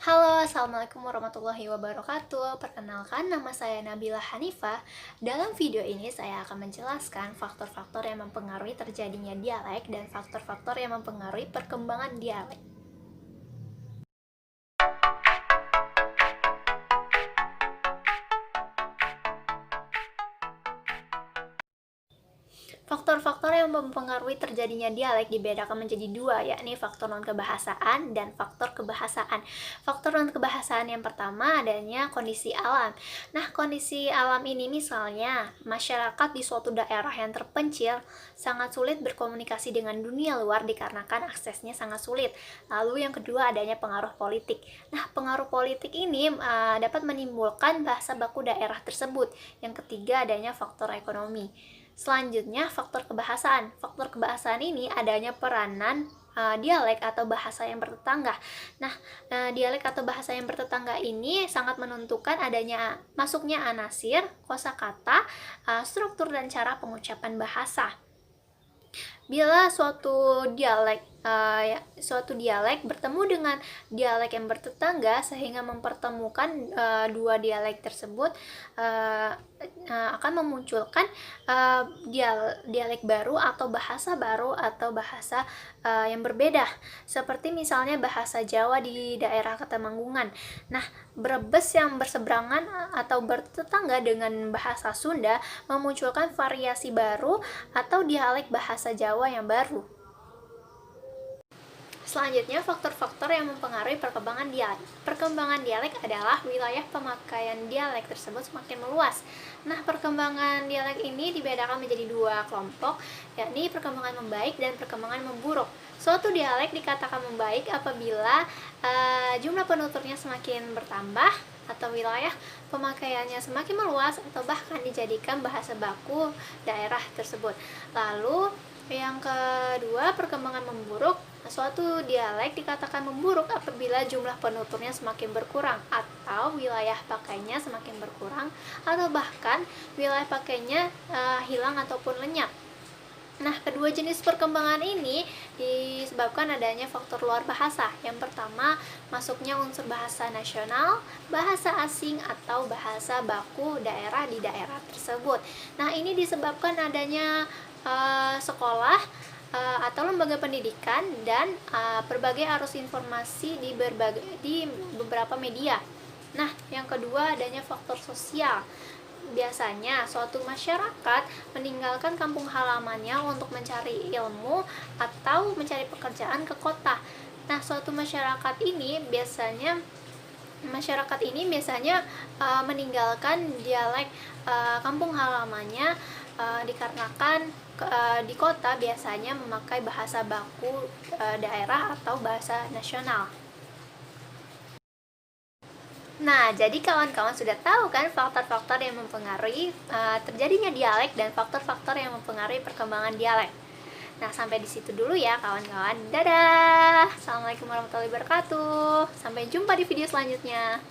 Halo, Assalamualaikum warahmatullahi wabarakatuh. Perkenalkan, nama saya Nabila Hanifah. Dalam video ini saya akan menjelaskan faktor-faktor yang mempengaruhi terjadinya dialek dan faktor-faktor yang mempengaruhi perkembangan dialek. Faktor-faktor yang mempengaruhi terjadinya dialek dibedakan menjadi dua, yakni faktor non-kebahasaan dan faktor kebahasaan. Faktor non-kebahasaan yang pertama adanya kondisi alam. Nah, kondisi alam ini misalnya masyarakat di suatu daerah yang terpencil sangat sulit berkomunikasi dengan dunia luar dikarenakan aksesnya sangat sulit. Lalu yang kedua adanya pengaruh politik. Nah, pengaruh politik ini dapat menimbulkan bahasa baku daerah tersebut. Yang ketiga adanya faktor ekonomi. Selanjutnya, faktor kebahasaan. Faktor kebahasaan ini adanya peranan dialek atau bahasa yang bertetangga. Nah, dialek atau bahasa yang bertetangga ini sangat menentukan adanya masuknya anasir, kosakata, struktur dan cara pengucapan bahasa. Bila suatu dialek bertemu dengan dialek yang bertetangga sehingga mempertemukan dua dialek tersebut akan memunculkan dialek baru atau bahasa yang berbeda, seperti misalnya bahasa Jawa di daerah Ketemanggungan. Nah, Brebes yang berseberangan atau bertetangga dengan bahasa Sunda memunculkan variasi baru atau dialek bahasa Jawa yang baru. Selanjutnya, faktor-faktor yang mempengaruhi perkembangan dialek. Perkembangan dialek adalah wilayah pemakaian dialek tersebut semakin meluas. Nah, perkembangan dialek ini dibedakan menjadi dua kelompok, yakni perkembangan membaik dan perkembangan memburuk. Suatu dialek dikatakan membaik apabila jumlah penuturnya semakin bertambah, atau wilayah pemakaiannya semakin meluas, atau bahkan dijadikan bahasa baku daerah tersebut. Lalu yang kedua, perkembangan memburuk. Suatu dialek dikatakan memburuk apabila jumlah penuturnya semakin berkurang, atau wilayah pakainya semakin berkurang, atau bahkan wilayah pakainya hilang ataupun lenyap. Nah, kedua jenis perkembangan ini disebabkan adanya faktor luar bahasa. Yang pertama, masuknya unsur bahasa nasional, bahasa asing, atau bahasa baku daerah di daerah tersebut. Nah, ini disebabkan adanya sekolah atau lembaga pendidikan dan berbagai arus informasi di beberapa media. Nah, yang kedua adanya faktor sosial. Biasanya suatu masyarakat meninggalkan kampung halamannya untuk mencari ilmu atau mencari pekerjaan ke kota. Nah, suatu masyarakat ini biasanya meninggalkan dialek kampung halamannya dikarenakan di kota biasanya memakai bahasa baku daerah atau bahasa nasional. Nah, jadi kawan-kawan sudah tahu kan faktor-faktor yang mempengaruhi terjadinya dialek dan faktor-faktor yang mempengaruhi perkembangan dialek. Nah, sampai di situ dulu ya kawan-kawan. Dadah. Assalamualaikum warahmatullahi wabarakatuh. Sampai jumpa di video selanjutnya.